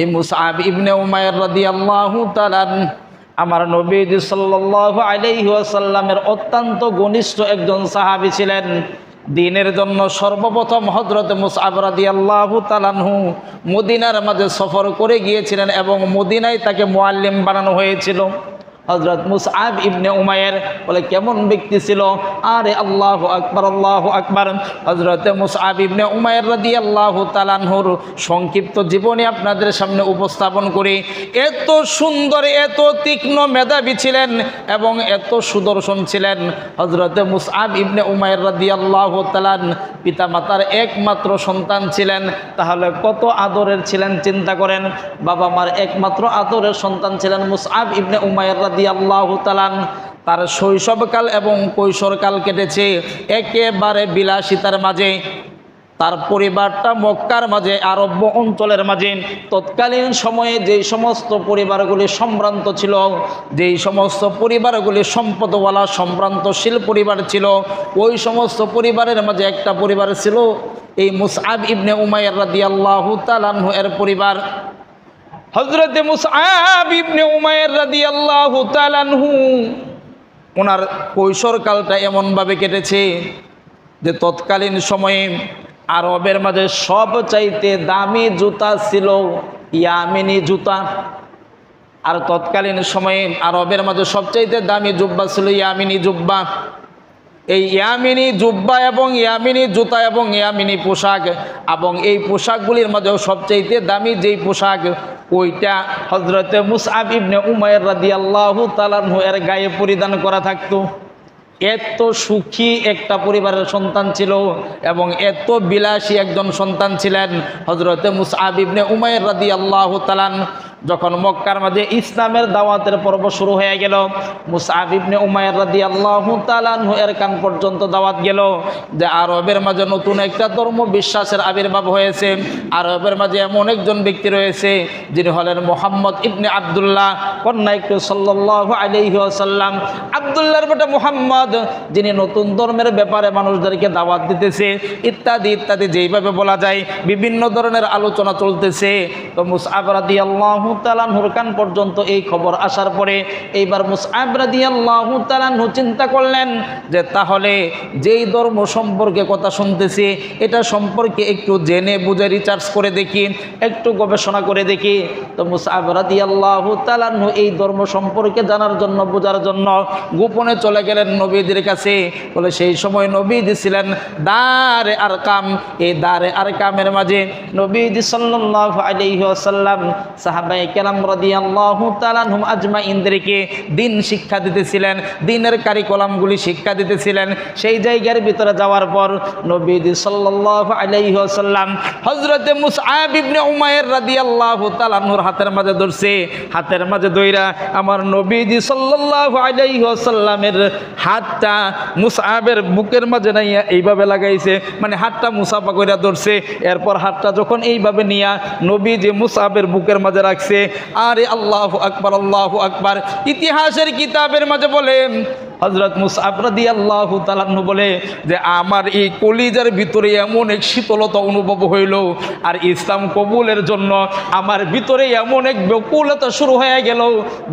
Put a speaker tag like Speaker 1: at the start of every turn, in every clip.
Speaker 1: এই মুসআব ইবনে উমাইর রাদিয়াল্লাহু তাআলা আমার নবীজি সাল্লাল্লাহু আলাইহি ওয়াসাল্লামের অত্যন্ত ঘনিষ্ঠ একজন সাহাবী ছিলেন। দ্বীনের জন্য সর্বপ্রথম হযরত মুসআব রাদিয়াল্লাহু তাআলা মদিনার মাঝে সফর করে গিয়েছিলেন এবং মদিনায় তাকে মুআল্লিম বানানো হয়েছিল। হযরত মুসআব ইবনে উমাইর বলে কেমন ব্যক্তি ছিল, আরে আল্লাহু আকবার আল্লাহু আকবার। হযরত মুসআব ইবনে উমাইর রাদিয়াল্লাহু তাআলা আনহুর সংক্ষিপ্ত জীবনী আপনাদের সামনে উপস্থাপন করি। এত সুন্দর, এত তীক্ষ্ণ মেধাবী ছিলেন এবং এত সুদর্শন ছিলেন। হযরত মুসআব ইবনে উমাইর রাদিয়াল্লাহু তাআলা পিতামাতার একমাত্র সন্তান ছিলেন। তাহলে কত আদরের ছিলেন চিন্তা করেন। বাবা মার একমাত্র আদরের সন্তান ছিলেন মুসআব ইবনে উমাইর রাদিয়াল্লাহু তাআলা। তার শৈশবকাল এবং কৈশোরকাল কেটেছে একেবারে বিলাসিতার মাঝে। তার পরিবারটা মক্কার মাঝে, আরব অঞ্চলের মাঝে। তৎকালীন সময়ে যেই সমস্ত পরিবারগুলি সম্ভ্রান্ত ছিল, যেই সমস্ত পরিবারগুলি সম্পদওয়ালা সম্ভ্রান্তশীল পরিবার ছিল, ওই সমস্ত পরিবারের মাঝে একটা পরিবার ছিল এই মুসআব ইবনে উমাইর রাদিয়াল্লাহু তাআলা এর পরিবার। হযরত মুসআব ইবনে উমাইর রাদিয়াল্লাহু তাআলা ওনার কৈশোরকালটা এমনভাবে কেটেছে যে তৎকালীন সময়ে আরবের মাঝে সবচাইতে দামি জুতা ছিল ইয়ামিনী জুতা। আর তৎকালীন সময়ে আরবের মাঝে সবচাইতে দামি জুব্বা ছিল ইয়ামিনী জুব্বা। এই ইয়ামিনী জুব্বা এবং ইয়ামিনী জুতা এবং ইয়ামিনী পোশাক, এবং এই পোশাকগুলির মাঝেও সবচাইতে দামি যেই পোশাক, ওইটা হযরতে মুসআব ইবনে উমাইর রাদিয়াল্লাহু তাআলা এর গায়ে পরিধান করা থাকতো। এত সুখী একটা পরিবারের সন্তান ছিল এবং এত বিলাসী একজন সন্তান ছিলেন হযরতে মুসআব ইবনে উমাইর রাদিয়াল্লাহু তাআলা। যখন মক্কার মাঝে ইসলামের দাওয়াতের পর্ব শুরু হয়ে গেল, মুসআব ইবনে উমাইর রাদিয়াল্লাহু তাআলা এর কান পর্যন্ত দাওয়াত গেল যে আরবের মাঝে নতুন একটা ধর্ম বিশ্বাসের আবির্ভাব হয়েছে। আরবের মাঝে এমন একজন ব্যক্তি রয়েছে যিনি হলেন মুহাম্মদ ইবনে আব্দুল্লাহ, কন্যা একটু সাল্লাল্লাহু আলাইহি ওয়াসাল্লাম। আব্দুল্লাহর বেটা মুহাম্মদ, যিনি নতুন ধর্মের ব্যাপারে মানুষদেরকে দাওয়াত দিতেছে, ইত্যাদি ইত্যাদি যেইভাবে বলা যায় বিভিন্ন ধরনের আলোচনা চলতেছে। তো মুসআব রাদিয়াল্লাহু তাআলা কান পর্যন্ত এই খবর আসার পরে এইবার মুসআব রাদিয়াল্লাহু তাআলা চিন্তা করলেন যে তাহলে যেই ধর্ম সম্পর্কে কথা শুনতেছি এটা সম্পর্কে একটু জেনে বুঝে রিসার্চ করে দেখি, একটু গবেষণা করে দেখি। তো মুসআব রাদিয়াল্লাহু তাআলা এই ধর্ম সম্পর্কে জানার জন্য, বোঝার জন্য গোপনে চলে গেলেন নবীদের কাছে। বলে সেই সময় নবীজি ছিলেন দারে আরকাম। এই দারে আরকামের মাঝে নবীজি সাল্লাল্লাহু আলাইহি ওয়াসাল্লাম সাহাবায়ে কেরাম রাদিয়াল্লাহু তাআলা আনহুম আজমাইনদেরকে দ্বীন শিক্ষা দিতেছিলেন, দ্বীনের কারিকুলামগুলি শিক্ষা দিতেছিলেন। সেই জায়গার ভিতরে যাওয়ার পর নবীজি সাল্লাল্লাহু আলাইহি ওয়াসাল্লাম হযরতে মুসআব ইবনে উমাইর রাদিয়াল্লাহু তাআলা আনহুর হাতের মাঝে ধরছে। হাতের মাঝে ধইরা আমার নবীজি সাল্লাল্লাহু আলাইহি ওয়াসাল্লামের হাতটা মুসআবের বুকের মাঝে নাইয়া এইভাবে লাগাইছে, মানে হাতটা মুসাফা কইরা ধরছে। এরপর হাতটা যখন এইভাবে নিয়া নবীজি মুসআবের বুকের মাঝে রাখছে, আরে আল্লাহু আকবার আল্লাহু আকবার। ইতিহাসের কিতাবের মাঝে বলে হযরত মুসআব রাদিয়াল্লাহু তাআলা বলে যে আমার এই কলিজার ভিতরে এমন এক শীতলতা অনুভব হইল, আর ইসলাম কবুলের জন্য আমার ভিতরে এমন এক ব্যাকুলতা শুরু হয়ে গেল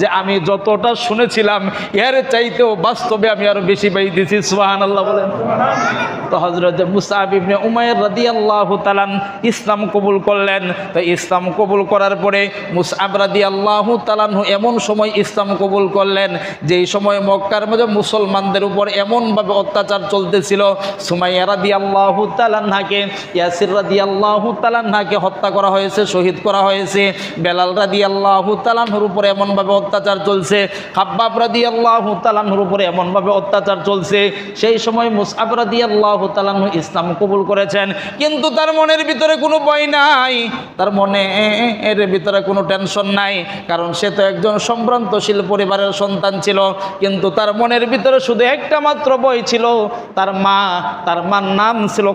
Speaker 1: যে আমি যতটা শুনেছিলাম এর চাইতেও বাস্তবে আমি আরো বেশি পাইতেছি। সুবহানাল্লাহ বলেন। তো হযরত মুসআব ইবনে উমাইর রাদিয়াল্লাহু তাআলা ইসলাম কবুল করলেন। তো ইসলাম কবুল করার পরে মুসআব রাদিয়াল্লাহু তাআলা এমন সময় ইসলাম কবুল করলেন যেই সময় মক্কার মধ্যে মুসলমানদের উপর এমনভাবে অত্যাচার চলতেছিল। সুমাইয়া রাদিয়াল্লাহু তাআলা আনহাকে, ইয়াসির রাদিয়াল্লাহু তাআলা আনহাকে হত্যা করা হয়েছে, শহীদ করা হয়েছে। বেলাল রাদিয়াল্লাহু তাআলা আনহুর উপর এমনভাবে অত্যাচার চলছে। খাব্বাব রাদিয়াল্লাহু তাআলা আনহুর উপর এমনভাবে অত্যাচার চলছে। সেই সময় মুসআব রাদিয়াল্লাহু তাআলা আনহু ইসলাম কবুল করেছেন, কিন্তু তার মনের ভিতরে কোনো ভয় নাই, তার মনে এর ভিতরে কোনো টেনশন নাই, কারণ সে তো একজন সম্ভ্রান্তশীল পরিবারের সন্তান ছিল। কিন্তু তার মনের ভিতরে শুধু একটা মাত্র ভয় ছিল, তার মার নাম ছিল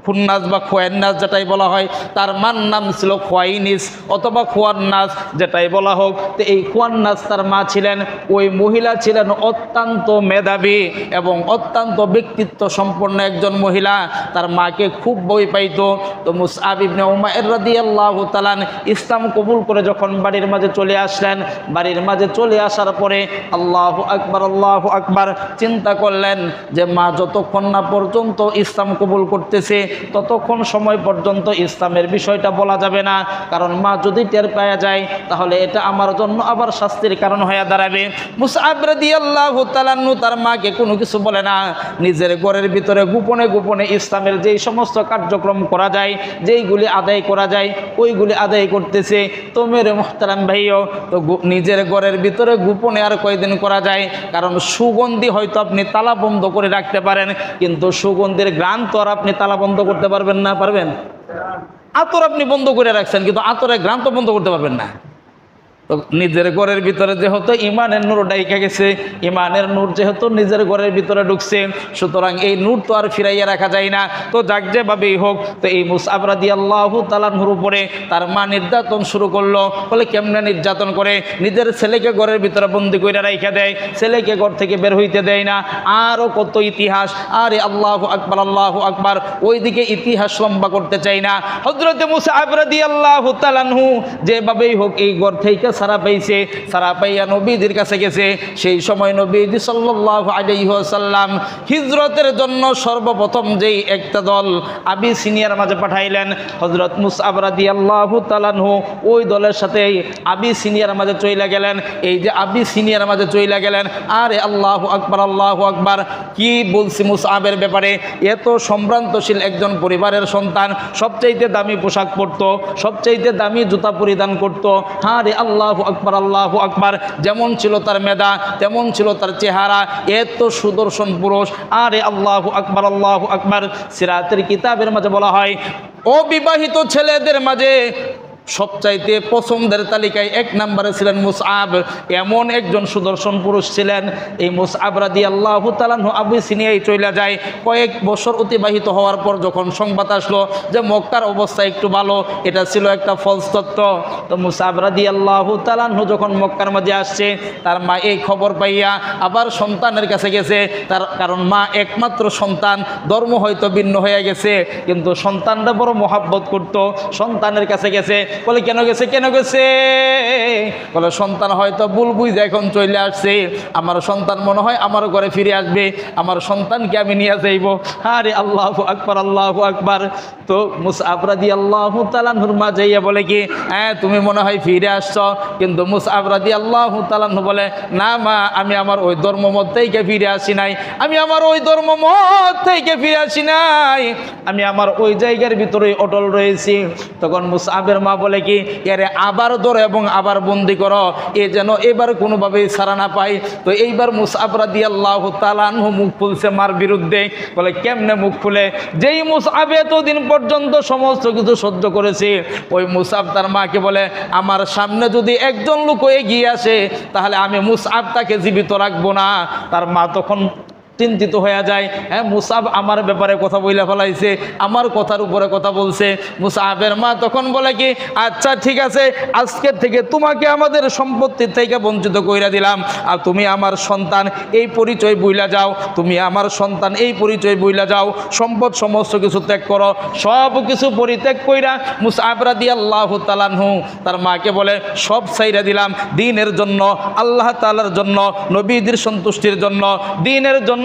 Speaker 1: খুন্নাস বা খোয়ান্নাস যেটাই বলা হয়, তার মার নাম ছিল খোয়াইনিস অথবা খোয়ান্নাস যেটাই বলা হোক। তো এই খোয়ান্নাস তার মা ছিলেন, ওই মহিলা ছিলেন অত্যন্ত মেধাবী এবং অত্যন্ত ব্যক্তিত্ব সম্পন্ন একজন মহিলা। তার মাকে খুব ভয় পাইতো। তো মুসআব ইবনে উমাইর রাদিয়াল্লাহু তাআলা ইসলাম কবুল করে যখন বাড়ির মাঝে চলে আসলেন, বাড়ির মাঝে চলে আসার পরে আল্লাহু আকবার চিন্তা করলেন যে মা যতক্ষণ না পর্যন্ত ইসলাম কবুল করতেছে ততক্ষণ সময় পর্যন্ত ইসলামের বিষয়টা বলা যাবে না, কারণ মা যদি টের পাওয়া যায় তাহলে এটা আমার জন্য আবার শাস্তির কারণ হয়ে দাঁড়াবে। মুসআব রাদিয়াল্লাহু তাআলা তার মাকে কোনো কিছু বলে না, নিজের ঘরের ভিতরে গোপনে গোপনে ইসলামের যেই সমস্ত কার্যক্রম করা যায়, যেইগুলি আদায় করা যায় ওইগুলি আদায় করতেছে। তো মেরে মুহতারাম ভাইও, তো নিজের ঘরের ভিতরে গোপনে আর কয়দিন করা যায়, কারণ সুগন্ধি হয়তো আপনি তালা বন্ধ করে রাখতে পারেন, কিন্তু সুগন্ধির ঘ্রাণ তো আর আপনি তালা বন্ধ করতে পারবেন না? পারবেন? আতর আপনি বন্ধ করে রাখছেন, কিন্তু আতরের ঘ্রাণ তো বন্ধ করতে পারবেন না। তো নিজের ঘরের ভিতরে যেহেতু ইমানের নূর ডাইকা গেছে, ইমানের নূর যেহেতু নিজের ঘরের ভিতরে ঢুকছে, সুতরাং এই নূর তো আর ফিরাইয়া রাখা যায় না। তো যাক যেভাবেই হোক, তো এই মুসআব রাদিয়াল্লাহু তাআলার উপরে তার মা নির্যাতন শুরু করলো। বলে কেমনে নির্যাতন করে? নিজের ছেলেকে ঘরের ভিতরে বন্দি করে রাইখা দেয়, ছেলেকে ঘর থেকে বের হইতে দেয় না। আরও কত ইতিহাস, আরে আল্লাহু আকবার, ওইদিকে ইতিহাস লম্বা করতে চাই না। হযরতে মুসআব রাদিয়াল্লাহু তাআলা যেভাবেই হোক এই ঘর থেকে সারা পাইছে, সারা পাইয়া নবীজির কাছে গেছে। সেই সময় নবীজি সাল্লাল্লাহু আলাইহি ওয়াসাল্লাম হিজরতের জন্য সর্বপ্রথম যেই একটা দল আবিসিনিয়ার মাঝে পাঠাইলেন, হযরত মুসআব রাদিয়াল্লাহু তাআলা ওই দলের সাথে আবিসিনিয়ার মাঝে চইলা গেলেন। এই যে আবিসিনিয়ার মাঝে চইলা গেলেন, আরে আল্লাহু আকবার, কি বলছি মুসআবের ব্যাপারে? এত সম্ভ্রান্তশীল একজন পরিবারের সন্তান, সবচাইতে দামি পোশাক পরতো, সবচাইতে দামি জুতা পরিধান করতো। হ্যাঁ রে আল্লাহু আকবার, যেমন ছিল তার মেধা তেমন ছিল তার চেহারা, এত সুদর্শন পুরুষ। আরে আল্লাহু আকবার, সিরাতের কিতাবের মাঝে বলা হয় অবিবাহিত ছেলেদের মাঝে সবচাইতে পছন্দের তালিকায় এক নম্বরে ছিলেন মুসআব। এমন একজন সুদর্শন পুরুষ ছিলেন। এই মুসআব রাদিয়াল্লাহু তাআলা আবিসিনিয়ায় চলে যায়। কয়েক বছর অতিবাহিত হওয়ার পর যখন সংবাদ আসলো যে মক্কার অবস্থা একটু ভালো, এটা ছিল একটা ফলস তত্ত্ব। তো মুসআব রাদিয়াল্লাহু তাআলা যখন মক্কার মাঝে আসছে, তার মা এই খবর পাইয়া আবার সন্তানের কাছে গেছে। তার কারণ মা একমাত্র সন্তান, ধর্ম হয়তো ভিন্ন হয়ে গেছে, কিন্তু সন্তানটা বড় মহাব্বত করতো। সন্তানের কাছে গেছে, বলে কেন গেছে? বলে সন্তান হয়তো ভুল বুঝে এখন চলে আসছে, আমার সন্তান মনে হয় আমার ঘরে ফিরে আসবে, আমার সন্তানকে আমি নিয়ে যাইব। আরে আল্লাহু আকবার। তো মুসআব রাদিয়াল্লাহু তাআলার মা যাইয়া বলে কি, হ্যাঁ তুমি মনে হয় ফিরে আসছো, কিন্তু মুসআব রাদিয়াল্লাহু তাআলা বলে না মা, আমি আমার ওই ধর্মমত থেকে ফিরে আসি নাই, আমি আমার ওই জায়গার ভিতরে অটল রয়েছি। তখন মুসআবের মা বলে কি, এরে আবার ধরো এবং আবার বন্দি করো, এ যেন এবার কোনোভাবেই ছাড়া না পাই। তো এইবার মুসআব রাদিয়াল্লাহু তাআলা মুখ খুলছে মার বিরুদ্ধে। বলে কেমনে মুখ খুলে? যেই মুসআব এতদিন পর্যন্ত সমস্ত কিছু সহ্য করেছে, ওই মুসআব তার মাকে বলে আমার সামনে যদি একজন লোক এগিয়ে আসে তাহলে আমি মুসআব তাকে জীবিত রাখবো না। তার মা তখন চিন্তিত হয়ে যায়, হ্যাঁ মুসআব আমার ব্যাপারে কথা বইলা ফেলাইছে, আমার কথার উপরে কথা বলছে। মুসআবের মা তখন বলে কি, আচ্ছা ঠিক আছে, আজকের থেকে তোমাকে আমাদের সম্পত্তির থেকে বঞ্চিত কইরা দিলাম, আর তুমি আমার সন্তান এই পরিচয় বইলা যাও, তুমি আমার সন্তান এই পরিচয় বইলা যাও, সম্পদ সমস্ত কিছু ত্যাগ করো। সব কিছু পরিত্যাগ কইরা মুসআব রাদিয়াল্লাহু তাআলা তার মাকে বলে সব ছাইরা দিলাম দ্বীনের জন্য, আল্লাহ তাআলার জন্য, নবীদের সন্তুষ্টির জন্য, দ্বীনের জন্য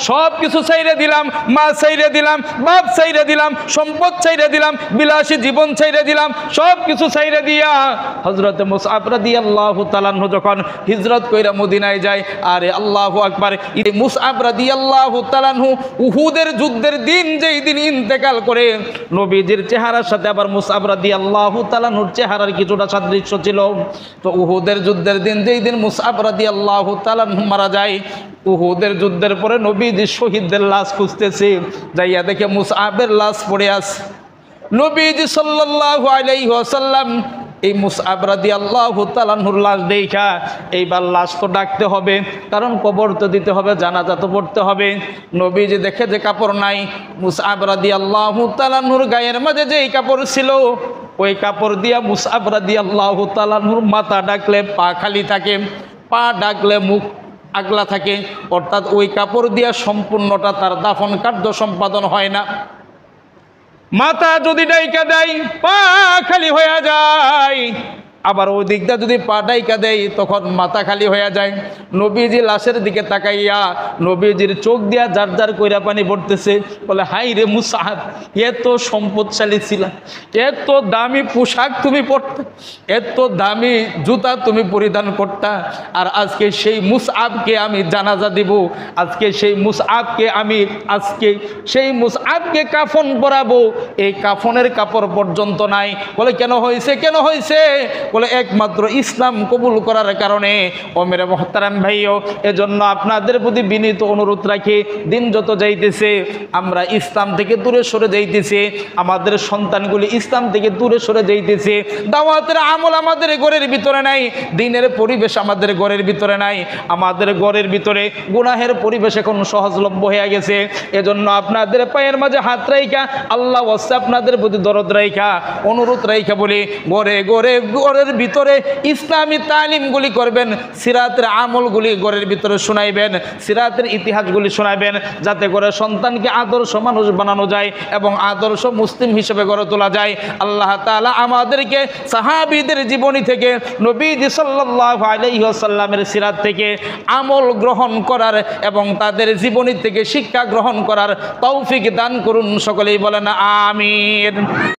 Speaker 1: সব কিছু ছাইরে দিলাম, মা ছাইরে দিলাম, বাপ ছাইরে দিলাম, সম্পদ ছাইরে দিলাম, বিলাসী জীবন ছাইরে দিলাম, সব কিছু ছাইরে দিয়া হযরত মুসআব রাদিয়াল্লাহু তাআলা যখন হিজরত কইরা মদিনায় যায়, আরে আল্লাহু আকবার, এই মুসআব রাদিয়াল্লাহু তাআলা উহুদের যুদ্ধের দিন যেই দিন ইন্তেকাল করে, নবীজির চেহারার সাথে আবার মুসআব রাদিয়াল্লাহু তাআলার চেহারার কিছুটা সাদৃশ্য ছিল। তো উহুদের যুদ্ধের দিন যেই দিন মুসআব রাদিয়াল্লাহু তাআলা মারা যায়, উহুদের যুদ্ধের পরে নবীজি শহীদদের লাশ খুঁজতেছে, যাইয়া দেখে মুসআবের লাশ পড়ে আছে। নবীজি সাল্লাল্লাহু আলাইহি ওয়াসাল্লাম এই মুসআব রাদিয়াল্লাহু তাআলা আনহুর লাশ দেখা এইবার লাশ তো ডাকতে হবে, কারণ কবর তো দিতে হবে, জানাজা তো পড়তে হবে। নবীজি দেখে যে কাপড় নাই, মুসআব রাদিয়াল্লাহু তাআলা আনহুর গায়ের মাঝে যেই কাপড় ছিল ওই কাপড় দিয়া মুসআব রাদিয়াল্লাহু তাআলা আনহুর মাথা ডাকলে পা খালি থাকে, পা ডাকলে মুখ আগলা থাকে, অর্থাৎ ওই কাপড় দিয়া সম্পূর্ণটা তার দাফন কার্য সম্পাদন হয় না। মাথা যদি ডাইকা দেয় পা খালি হয়ে যায়, আবার ওই দিকটা যদি পা ডাইকা দেয় তখন মাথা খালি হয়ে যায়। নবীজি লাশের দিকে তাকাইয়া নবীজির চোখ দিয়া যার যার কইরা পানি পড়তেছে, বলে হাই রে মুসআব, এত সম্পদশালী ছিল, এত দামি পোশাক তুমি পরতে, এত দামি জুতা তুমি পরিধান করতা, আর আজকে সেই মুসআবকে আমি জানাজা দিব, আজকে সেই মুসআবকে কাফন পরাবো, এই কাফনের কাপড় পর্যন্ত নাই। বলে কেন হয়েছে, কেন হয়েছে? বলে একমাত্র ইসলাম কবুল করার কারণে। ও মেরে মোহতারাম ভাইও, এজন্য আপনাদের প্রতি বিনীত অনুরোধ রাখি, দিন যত যাইতেছে আমরা ইসলাম থেকে দূরে সরে যাইতেছি, আমাদের সন্তানগুলি ইসলাম থেকে দূরে সরে যাইতেছে, দাওয়াতের আমল আমাদের ঘরের ভিতরে নাই, দিনের পরিবেশ আমাদের ঘরের ভিতরে নাই, আমাদের ঘরের ভিতরে গুনাহের পরিবেশ এখন সহজলভ্য হয়ে গেছে। এজন্য আপনাদের পায়ের মাঝে হাত রাইখা আল্লাহ ওয়াস্তে আপনাদের প্রতি দরদ রাইখা অনুরোধ রাইখা বলি, ঘরে ঘরে ঘরের ভিতরে ইসলামী তালিমগুলি করবেন, সিরাতের আমলগুলি ঘরের ভিতরে শোনাইবেন, সিরাতের ইতিহাসগুলি শোনাইবেন, যাতে করে সন্তানকে আদর্শ মানুষ বানানো যায় এবং আদর্শ মুসলিম হিসেবে গড়ে তোলা যায়। আল্লাহ তাআলা আমাদেরকে সাহাবীদের জীবনী থেকে, নবীজি সাল্লাল্লাহু আলাইহি ওয়াসাল্লামের সিরাত থেকে আমল গ্রহণ করার এবং তাদের জীবনী থেকে শিক্ষা গ্রহণ করার তৌফিক দান করুন। সকলেই বলেন আমিন।